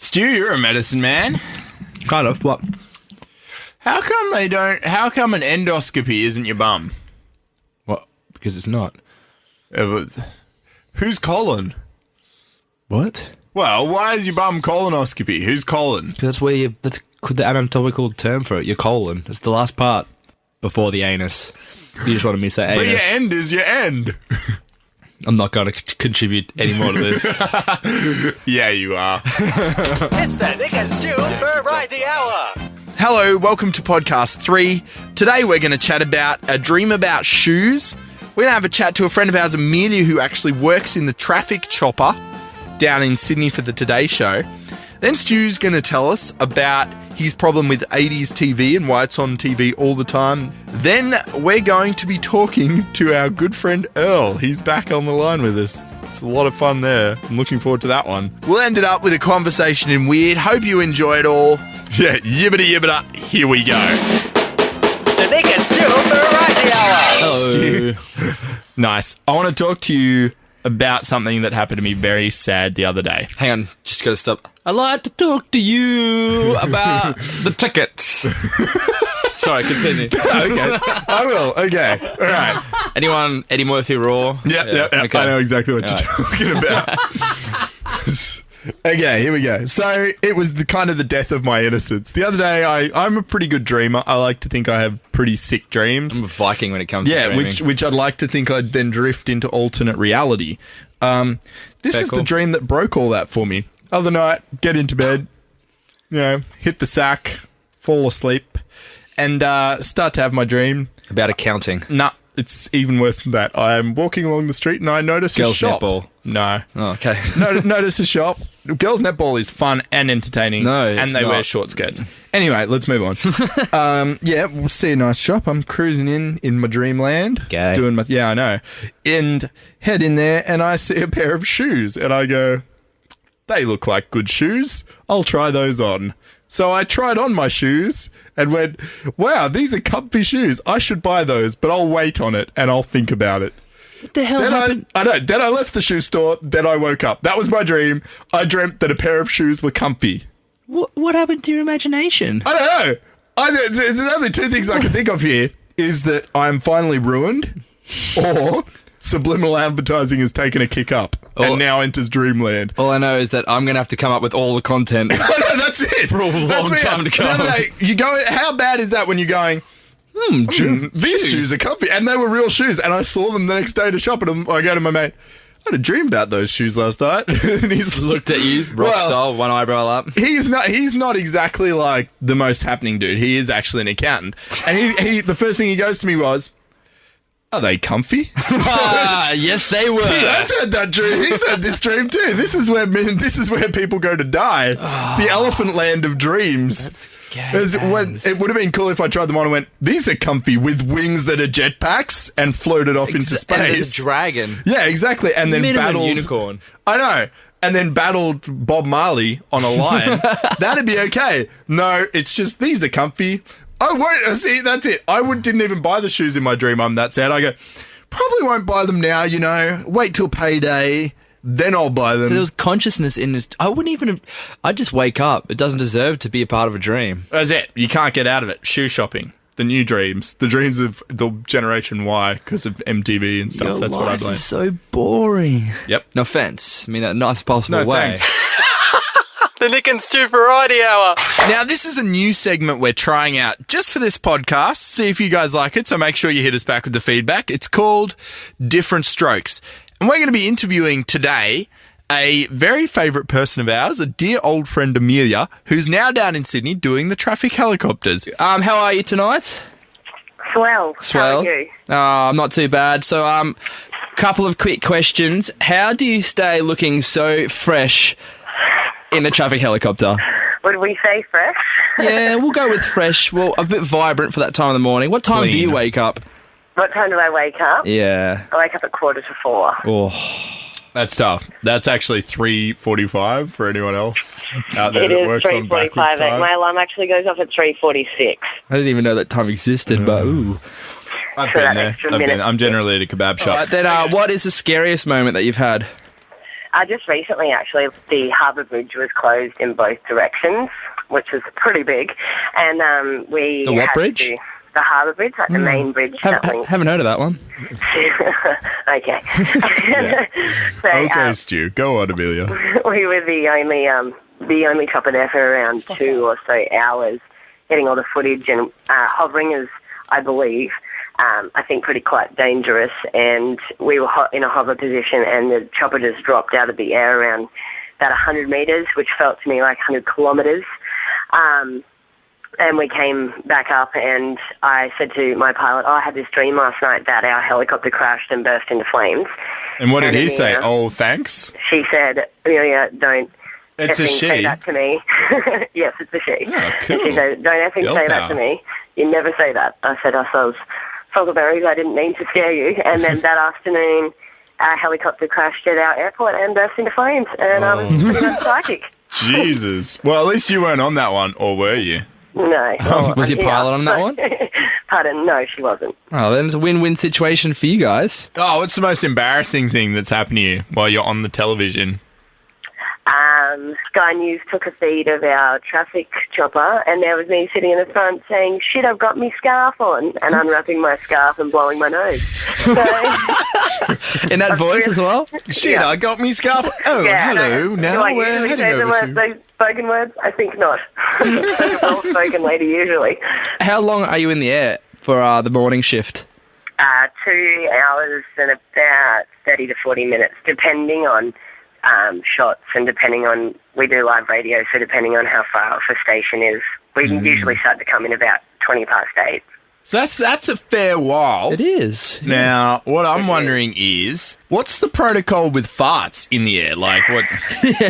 Stu, you're a medicine man. Kind of. What? How come an endoscopy isn't your bum? What? Because it's not. Who's colon? What? Well, why is your bum colonoscopy? Who's colon? That's where that's the anatomical term for it. Your colon. It's the last part before the anus. You just want to miss that anus. But your end is your end. I'm not going to contribute any more to this. Yeah, you are. It's the Nick and Stewart Variety Hour. Hello, welcome to podcast 3. Today we're going to chat about a dream about shoes. We're going to have a chat to a friend of ours, Amelia, who actually works in the traffic chopper down in Sydney for the Today Show. Then Stu's going to tell us about his problem with 80s TV and why it's on TV all the time. Then we're going to be talking to our good friend Earl. He's back on the line with us. It's a lot of fun there. I'm looking forward to that one. We'll end it up with a conversation in weird. Hope you enjoy it all. Yeah, yibbida yibbida. Here we go. The Nick and Stewart Variety Hour. Hello. Stu. Nice. I want to talk to you about something that happened to me very sad the other day. Hang on. Just got to stop. I'd like to talk to you about the tickets. Sorry, continue. Okay, I will. Okay, all right. Anyone, Eddie Murphy Raw? Yeah. Okay. I know exactly what you're talking about. Okay, here we go. So it was the death of my innocence. The other day, I'm a pretty good dreamer. I like to think I have pretty sick dreams. I'm a Viking when it comes to dreaming. which I'd like to think I'd then drift into alternate reality. This is the dream that broke all that for me. Other night, get into bed, hit the sack, fall asleep, and start to have my dream. About accounting. Nah, it's even worse than that. I'm walking along the street and I notice a Girls' shop. netball. No. Oh, okay. Notice a shop. Girls' netball is fun and entertaining. No, it's and they not. wear short skirts. Anyway, let's move on. We'll see a nice shop. I'm cruising in my Dreamland. Gay. I know. And head in there and I see a pair of shoes and I go, they look like good shoes. I'll try those on. So I tried on my shoes and went, wow, these are comfy shoes. I should buy those, but I'll wait on it and I'll think about it. What the hell happened? Then I left the shoe store. Then I woke up. That was my dream. I dreamt that a pair of shoes were comfy. What happened to your imagination? I don't know. There's only two things I can think of here. Is that I'm finally ruined, or subliminal advertising has taken a kick up and now enters Dreamland. All I know is that I'm going to have to come up with all the content. No, that's it. For a long time to come. The other day, you go, how bad is that when you're going, these shoes are comfy, and they were real shoes, and I saw them the next day to shop, and I go to my mate, I had a dream about those shoes last night. And he's looked at you, rock style, one eyebrow up. He's not exactly like the most happening dude. He is actually an accountant, and he the first thing he goes to me was, are they comfy? Yes, they were. He has had that dream. He's had this dream too. This is where people go to die. It's the elephant land of dreams. That's it would have been cool if I tried them on and went, these are comfy with wings that are jetpacks and floated off into space. And there's a dragon. Yeah, exactly. And then battled unicorn. I know. And then battled Bob Marley on a lion. That'd be okay. No, it's just these are comfy. I won't. See, that's it. Didn't even buy the shoes in my dream. I'm that sad. I go, probably won't buy them now, wait till payday, then I'll buy them. So there was consciousness in this. I'd just wake up. It doesn't deserve to be a part of a dream. That's it. You can't get out of it. Shoe shopping. The new dreams. The dreams of the Generation Y because of MTV and stuff. That's what I blame. Is so boring. Yep. No offense. I mean that in the nicest possible way. Thanks. The Nick and Stu Variety Hour. Now, this is a new segment we're trying out just for this podcast. See if you guys like it, so make sure you hit us back with the feedback. It's called Different Strokes. And we're going to be interviewing today a very favourite person of ours, a dear old friend Amelia, who's now down in Sydney doing the traffic helicopters. How are you tonight? Swell. How are you? I'm not too bad. So, couple of quick questions. How do you stay looking so fresh in a traffic helicopter? Would we say fresh? Yeah, we'll go with fresh. Well, a bit vibrant for that time of the morning. What time do you wake up? What time do I wake up? Yeah. I wake up at 3:45. Oh. That's tough. That's actually 3:45 for anyone else out there that works on backwards 3:45. time. My alarm actually goes off at 3:46. I didn't even know that time existed, but ooh. I've For been that there. extra minute. I'm generally at a kebab shop. Then, what is the scariest moment that you've had? Just recently, actually, the harbour bridge was closed in both directions, which was pretty big. And we The what had bridge? the harbour bridge, like the main bridge. that links. Haven't heard of that one. Okay. So, Okay, Stu. Go on, Amelia. we were the only chopper there for around 2 or so hours, getting all the footage and hovering is, I believe, I think pretty quite dangerous. And we were in a hover position, and the chopper just dropped out of the air around about 100 metres, which felt to me like 100 kilometres. And we came back up, and I said to my pilot, I had this dream last night that our helicopter crashed and burst into flames. And what did he Amelia, say? Oh, thanks? She said, Amelia, don't It's a effing say she. that to me. Yes, it's a she. Oh, cool. And she said, don't effing Girl say that power. to me. You never say that. I said, I was Berries, I didn't mean to scare you. And then that afternoon, our helicopter crashed at our airport and burst into flames. And I was pretty much psychic. Jesus. Well, at least you weren't on that one, or were you? No. Was your pilot on that one? Pardon, no, she wasn't. Oh, then it's a win-win situation for you guys. Oh, what's the most embarrassing thing that's happened to you while you're on the television? Sky News took a feed of our traffic chopper, and there was me sitting in the front saying, shit, I've got my scarf on, and unwrapping my scarf and blowing my nose. So, In that voice as well? Shit, Yeah. I got me scarf. Oh, yeah, hello. Do Now I we're usually heading say the over words, to... those spoken words? I think not. I'm a well-spoken lady usually. How long are you in the air for the morning shift? 2 hours and about 30 to 40 minutes, depending on shots and depending on, we do live radio, so depending on how far off a station is, we usually start to come in about 20 past 8. So that's a fair while. It is. Now, what I'm wondering is, what's the protocol with farts in the air? Like, what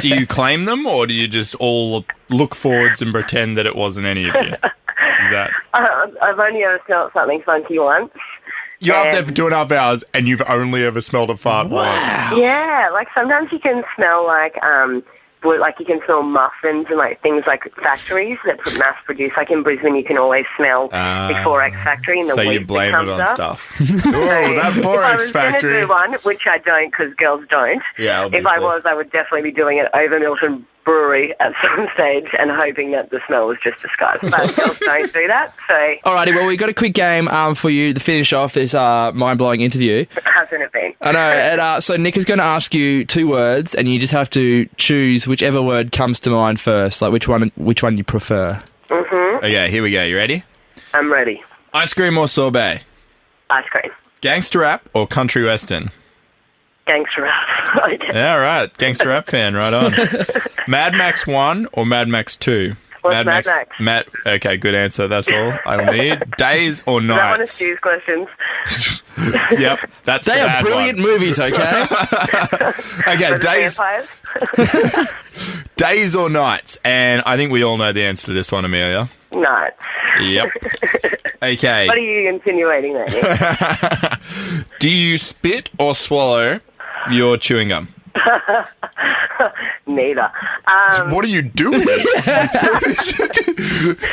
do you claim them, or do you just all look forwards and pretend that it wasn't any of you? Is that... I've only ever smelled something funky once. You're up there And- for 2.5 hours, and you've only ever smelled a fart once. Yeah, like sometimes you can smell like you can smell muffins and like things like factories that mass produce. Like in Brisbane, you can always smell the 4X factory and the So wheat you blame that it comes on up. stuff. Oh, that If I 4X was going to factory. do one, which I don't because girls don't, Yeah, if I obviously. was, I would definitely be doing it over Milton Brewery at some stage and hoping that the smell was just disguised. But girls don't do that, so Alrighty, well, we've got a quick game for you to finish off this mind-blowing interview. hasn't it been? I know, and so Nick is going to ask you 2 words, and you just have to choose whichever word comes to mind first, like which one you prefer. Okay, here we go. You ready? I'm ready. Ice cream or sorbet? Ice cream. Gangster rap or country western? Gangster rap. Okay. Yeah, right. Gangster rap fan, right on. Mad Max 1 or Mad Max 2? What's Mad Max? Okay, good answer. That's all I'll need. Days or Is that one of nights? Stu's questions? Yep, that's They the are bad brilliant one. movies, okay? Okay, For the days, vampires? days or nights? And I think we all know the answer to this one, Amelia. No. Yep. Okay. What are you insinuating there, Nick? Do you spit or swallow your chewing gum? Neither. What are you doing?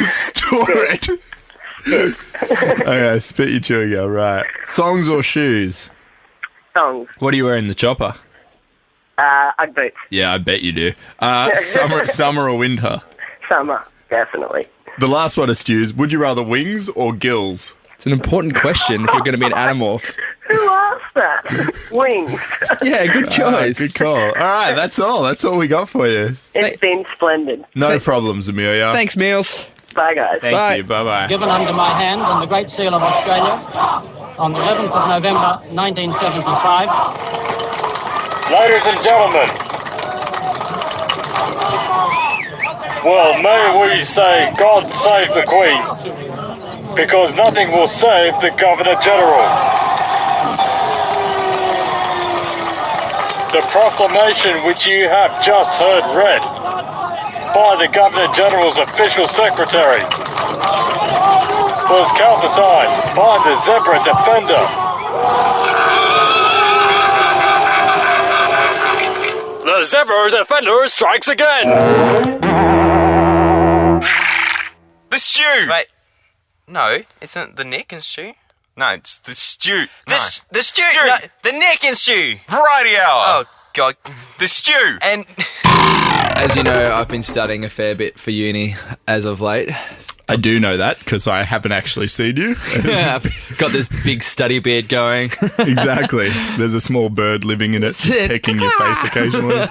Store it. Okay, spit your chewing gum, right. Thongs or shoes? Songs. What do you wear in the chopper? Ugg boots. Yeah, I bet you do. Summer or winter? Summer, definitely. The last one is Stu's. Would you rather wings or gills? It's an important question if you're going to be an animorph. Who asked that? Wings. Yeah, good choice. Good call. All right, that's all. That's all we got for you. It's been splendid. No problems, Amelia. Thanks, Meals. Bye, guys. Thank Bye. you. Bye-bye. Given under my hand and the Great Seal of Australia on the 11th of November 1975. Ladies and gentlemen, well, may we say God save the Queen, because nothing will save the Governor-General. The proclamation which you have just heard read by the Governor-General's official secretary was countersigned by the Zebra Defender. The Zebra Defender strikes again! The Stew! Wait. No, isn't the Nick and Stew? No, it's the Stew. The Stew! No, the Nick and Stew! Variety Hour! Oh, God, the stew. And As you know, I've been studying a fair bit for uni as of late. I do know that because I haven't actually seen you. I've got this big study beard going. Exactly. There's a small bird living in it, just pecking your face occasionally.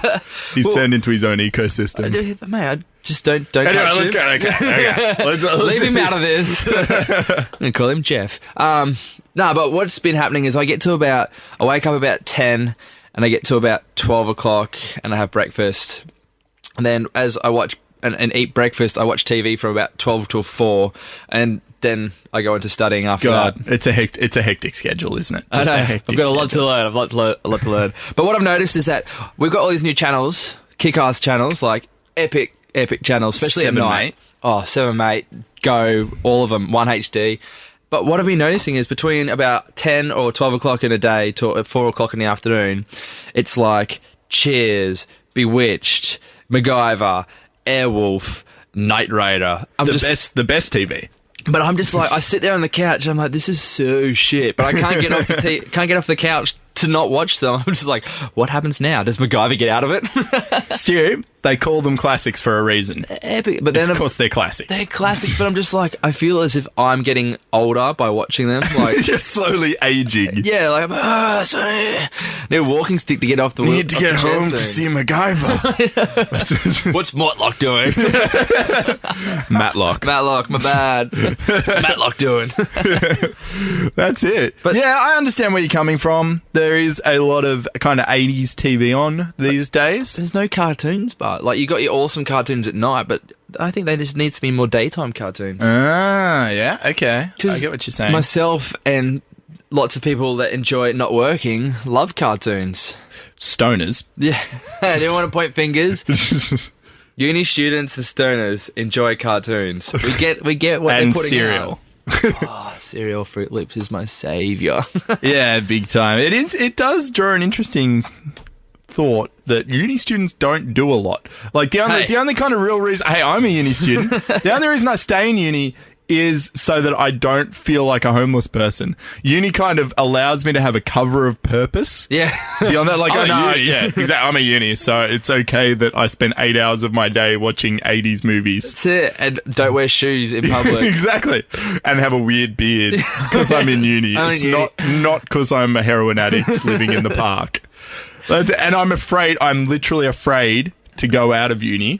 He's turned into his own ecosystem. Mate, I just don't Anyway, touch let's him. go. Okay. Let's Leave him out of this. I'm going to call him Jeff. No, but what's been happening is I wake up about 10 and I get to about 12 o'clock and I have breakfast. And then as I watch and eat breakfast, I watch TV from about 12 till 4 and then I go into studying after that. It's a hectic schedule, isn't it? I know. I've got a lot to learn. I've got a lot to learn. But what I've noticed is that we've got all these new channels, kick-ass channels, like epic channels, especially at 7, night. mate. Oh, 7, mate, Go, all of them, 1 HD. But what I've been noticing is between about 10 or 12 o'clock in a day to 4 o'clock in the afternoon, it's like Cheers, Bewitched, MacGyver, Airwolf, Knight Raider. The best TV. But I'm just like, I sit there on the couch and I'm like, this is so shit. But I can't get off the couch to not watch them. I'm just like, what happens now? Does MacGyver get out of it? Stu, they call them classics for a reason. Epic. But then Of course they're classic. they're classics, but I'm just like, I feel as if I'm getting older by watching them. Like, You're slowly aging. yeah, like, sorry. Need a walking stick to get off the wheel. Need to get home to see MacGyver. What's Matlock doing? Matlock. Matlock, my bad. What's Matlock doing? That's it. But- yeah, I understand where you're coming from. There is a lot of kind of 80s TV on these days. There's no cartoons, but like, you got your awesome cartoons at night, but I think there just needs to be more daytime cartoons. Ah, yeah, okay. I 'Cause get what you're saying. Myself and lots of people that enjoy not working love cartoons. Stoners. Yeah, I didn't want to point fingers. Uni students and stoners enjoy cartoons. We get what And they're putting cereal. out. Oh, cereal Fruit Loops is my saviour. Yeah, big time. It does draw an interesting thought that uni students don't do a lot. Like the only kind of real reason, hey, I'm a uni student. The only reason I stay in uni is so that I don't feel like a homeless person. Uni kind of allows me to have a cover of purpose. Yeah. Beyond that, like, I'm a uni. yeah, exactly. I'm a uni, so it's okay that I spend 8 hours of my day watching 80s movies. That's it. And don't wear shoes in public. Exactly. And have a weird beard. It's because I'm in uni. I'm It's in uni. not because I'm a heroin addict living in the park. And I'm literally afraid to go out of uni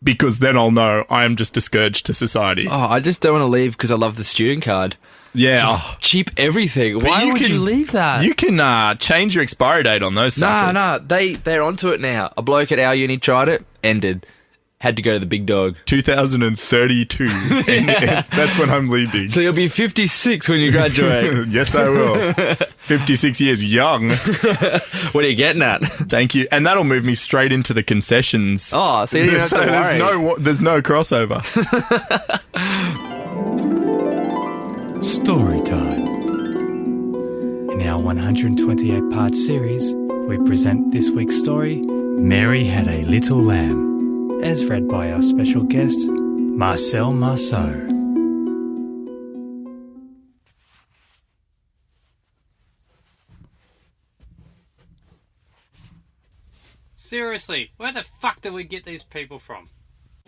because then I'll know I am just a scourge to society. Oh, I just don't want to leave because I love the student card. Yeah. Just cheap everything. Why would you leave that? You can change your expiry date on those suckers. No, they're onto it now. A bloke at our uni tried it, ended. Had to go to the big dog. 2032. And that's when I'm leaving. So you'll be 56 when you graduate. Yes, I will. 56 years young. What are you getting at? Thank you. And that'll move me straight into the concessions. Oh, so you don't have to worry. There's no crossover. Story time. In our 128-part series, we present this week's story, Mary Had a Little Lamb, as read by our special guest, Marcel Marceau. Seriously, where the fuck do we get these people from?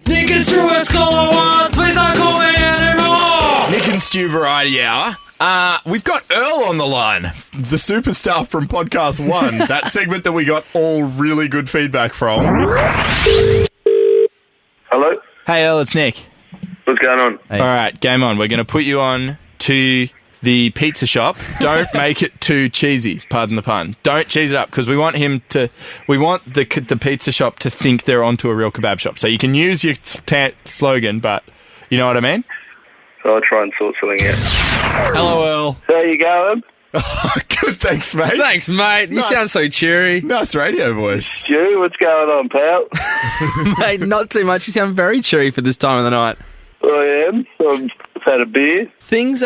Nick and Stuart's Caller One, please don't call me anymore! Nick and Stu Variety Hour. We've got Earl on the line, the superstar from Podcast 1, that segment that we got all really good feedback from. Hello? Hey Earl, it's Nick. What's going on? All right, game on. We're going to put you on to the pizza shop. Don't make it too cheesy, pardon the pun. Don't cheese it up because we want the pizza shop to think they're onto a real kebab shop. So you can use your slogan, but you know what I mean? I'll try and sort something out. Hello, Earl. How you going? Good, thanks, mate. Thanks, mate. You sound so cheery. Nice radio voice. Stu, what's going on, pal? Mate, not too much. You sound very cheery for this time of the night. I am. I've had a beer. Things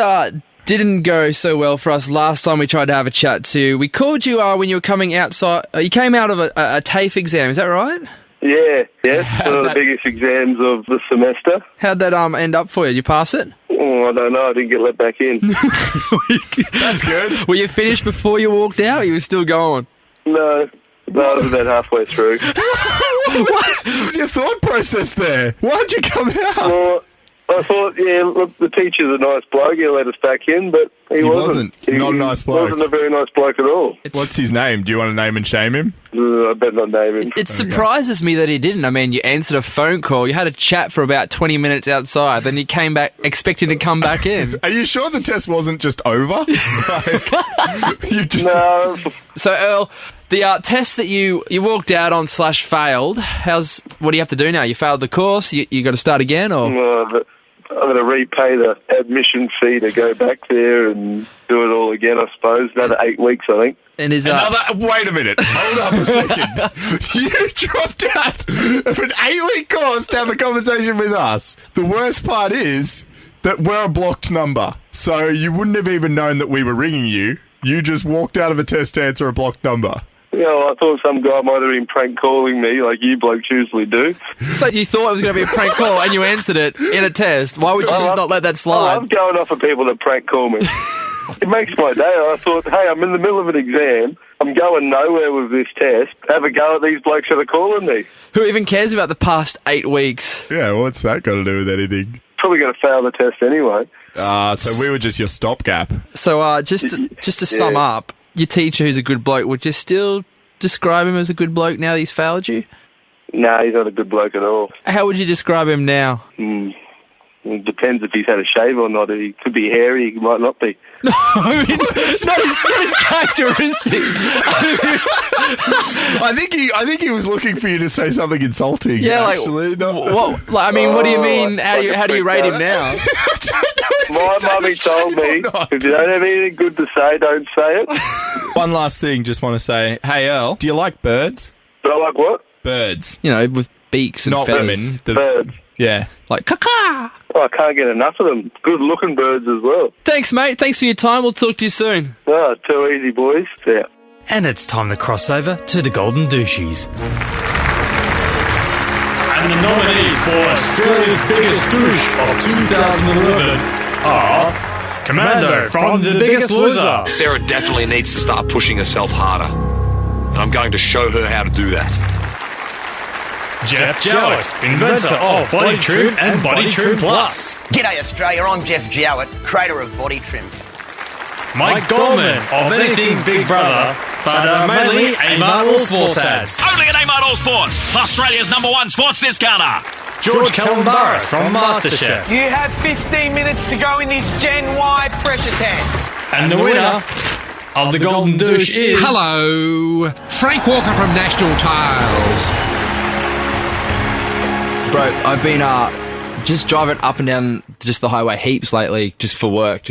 didn't go so well for us last time we tried to have a chat too. We called you when you were coming outside. You came out of a TAFE exam, is that right? Yeah, one of the biggest exams of the semester. How'd that end up for you? Did you pass it? Oh, I don't know. I didn't get let back in. That's good. Were you finished before you walked out? Or you were still going? No, No, I was about halfway through. What was your thought process there? Why'd you come out? Well, I thought, look, the teacher's a nice bloke. He'll let us back in, but he wasn't. Not a nice bloke. Wasn't a very nice bloke at all. What's his name? Do you want to name and shame him? I better not name him. It surprises me that he didn't. I mean, you answered a phone call, you had a chat for about 20 minutes outside, then you came back expecting to come back in. Are you sure the test wasn't just over? You just... No. So, Earl, the test that you walked out on / failed, what do you have to do now? You failed the course, you got to start again, or? I'm going to repay the admission fee to go back there and do it all again, I suppose. Another 8 weeks, I think. And is wait a minute. Hold up a second. You dropped out of an 8-week course to have a conversation with us. The worst part is that we're a blocked number, so you wouldn't have even known that we were ringing you. You just walked out of a test to answer a blocked number. I thought some guy might have been prank calling me like you blokes usually do. So you thought it was going to be a prank call and you answered it in a test. Why would you just not let that slide? I love going off of people that prank call me. It makes my day. I thought, hey, I'm in the middle of an exam. I'm going nowhere with this test. Have a go at these blokes that are calling me. Who even cares about the past 8 weeks? Yeah, what's that got to do with anything? Probably going to fail the test anyway. So we were just your stopgap. So just to sum up, your teacher who's a good bloke, would you still describe him as a good bloke now that he's failed you? No, he's not a good bloke at all. How would you describe him now? It depends if he's had a shave or not. He could be hairy, he might not be. No, I mean, it's not his characteristic. I think he was looking for you to say something insulting. Yeah, actually. What do you mean? How do you rate him now? My mummy told me, if you don't have anything good to say, don't say it. One last thing, just want to say, hey Earl, do you like birds? Do I like what? Birds. You know, with beaks and not feathers. Women. Birds. Yeah. Like caca. Oh, I can't get enough of them. Good looking birds as well. Thanks, mate. Thanks for your time. We'll talk to you soon. Oh, too easy, boys. Yeah. And it's time to cross over to the Golden Douchies. And the nominees for Australia's Biggest Douche of 2011 are Commando from The Biggest Loser. Sarah definitely needs to start pushing herself harder. And I'm going to show her how to do that. Jeff Jowett, inventor of Body Trim and Body Trim Plus. G'day Australia, I'm Jeff Jowett, creator of Body Trim. Mike Gorman of Anything Big Brother, but mainly Amart All Sports ads. Only at Amart All Sports, Australia's #1 sports discounter. George Calumbaris from MasterChef. You have 15 minutes to go in this Gen Y pressure test. And the winner of the Golden Douche is... Hello, Frank Walker from National Tiles. Bro, I've been just driving up and down just the highway heaps lately, just for work,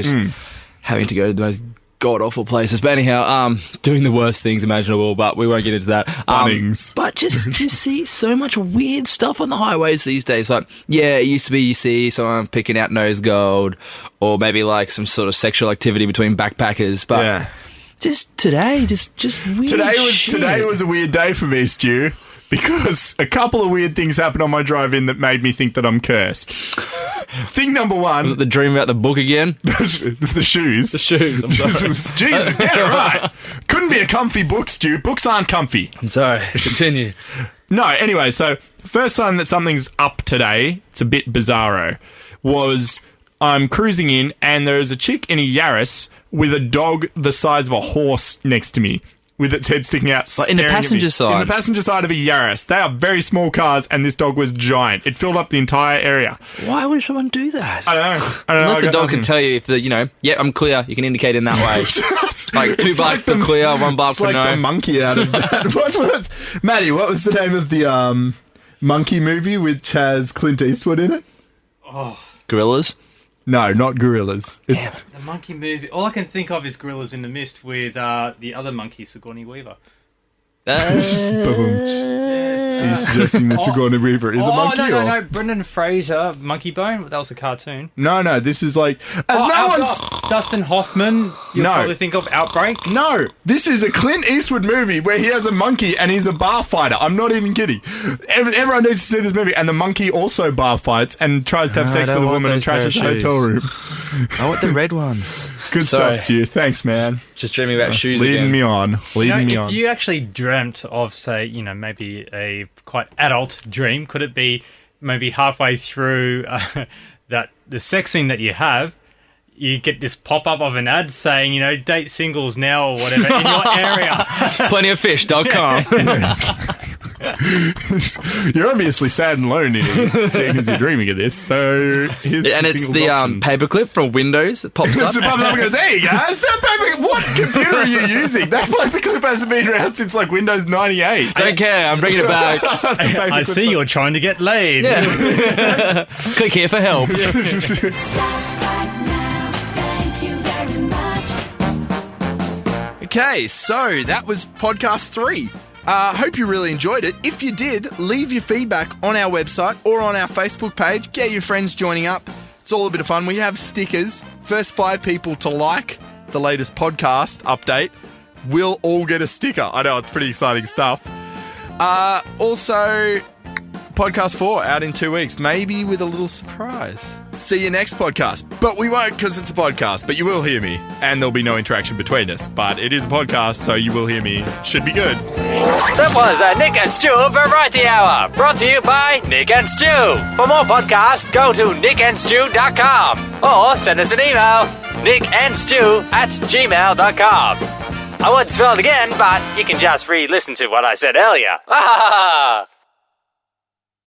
having to go to the most god-awful places. But anyhow, doing the worst things imaginable, but we won't get into that. Bunnings. But just see so much weird stuff on the highways these days. Like, yeah, it used to be you see someone picking out nose gold, or maybe like some sort of sexual activity between backpackers, but just today, just weird Today was a weird day for me, Stu. Because a couple of weird things happened on my drive-in that made me think that I'm cursed. Thing number one... Was it the dream about the book again? The shoes. The shoes, I'm sorry. Jesus, get it right. Couldn't be a comfy book, Stu. Books aren't comfy. I'm sorry. Continue. No, anyway, so first sign that something's up today, it's a bit bizarro, was I'm cruising in and there's a chick in a Yaris with a dog the size of a horse next to me, with its head sticking out. Like in the passenger side? In the passenger side of a Yaris. They are very small cars, and this dog was giant. It filled up the entire area. Why would someone do that? I don't know. Unless the dog can tell you if I'm clear, you can indicate in that way. Like 2 barks for clear, 1 bark for no. It's like the monkey out of that. Maddie, what was the name of the monkey movie which has Clint Eastwood in it? Gorillas? No, not Gorillas. It's the monkey movie. All I can think of is Gorillas in the Mist with the other monkey, Sigourney Weaver. Are you suggesting that Sigourney Weaver is a monkey? No. Brendan Fraser, Monkey Bone. That was a cartoon. No. This is like Dustin Hoffman. You probably think of Outbreak. No, this is a Clint Eastwood movie where he has a monkey and he's a bar fighter. I'm not even kidding. Everyone needs to see this movie. And the monkey also bar fights and tries to have sex with a woman and trashes the hotel room. I want the red ones. Good stuff, Stu. Thanks, man. Just dreaming about shoes leading again. me on. If you actually dreamt of, say, maybe a quite adult dream, could it be maybe halfway through that the sex scene that you have, you get this pop-up of an ad saying, date singles now or whatever in your area. Plentyoffish.com. You're obviously sad and lonely, seeing as you're dreaming of this. So here's and it's the paperclip from Windows that pops up. It pops up and goes, "Hey guys, that paperclip. What computer are you using? That paperclip hasn't been around since like Windows 98. Don't care. I'm bringing it back. I see you're trying to get laid. Yeah. Click here for help." Okay, so that was podcast 3. Hope you really enjoyed it. If you did, leave your feedback on our website or on our Facebook page. Get your friends joining up. It's all a bit of fun. We have stickers. First 5 people to like the latest podcast update will all get a sticker. I know, it's pretty exciting stuff. Also, podcast 4 out in 2 weeks, maybe with a little surprise. See you next podcast. But we won't because it's a podcast, but you will hear me. And there'll be no interaction between us. But it is a podcast, so you will hear me. Should be good. That was the Nick and Stu Variety Hour, brought to you by Nick and Stu. For more podcasts, go to nickandstu.com or send us an email, nickandstu@gmail.com. I won't spell it again, but you can just re-listen to what I said earlier.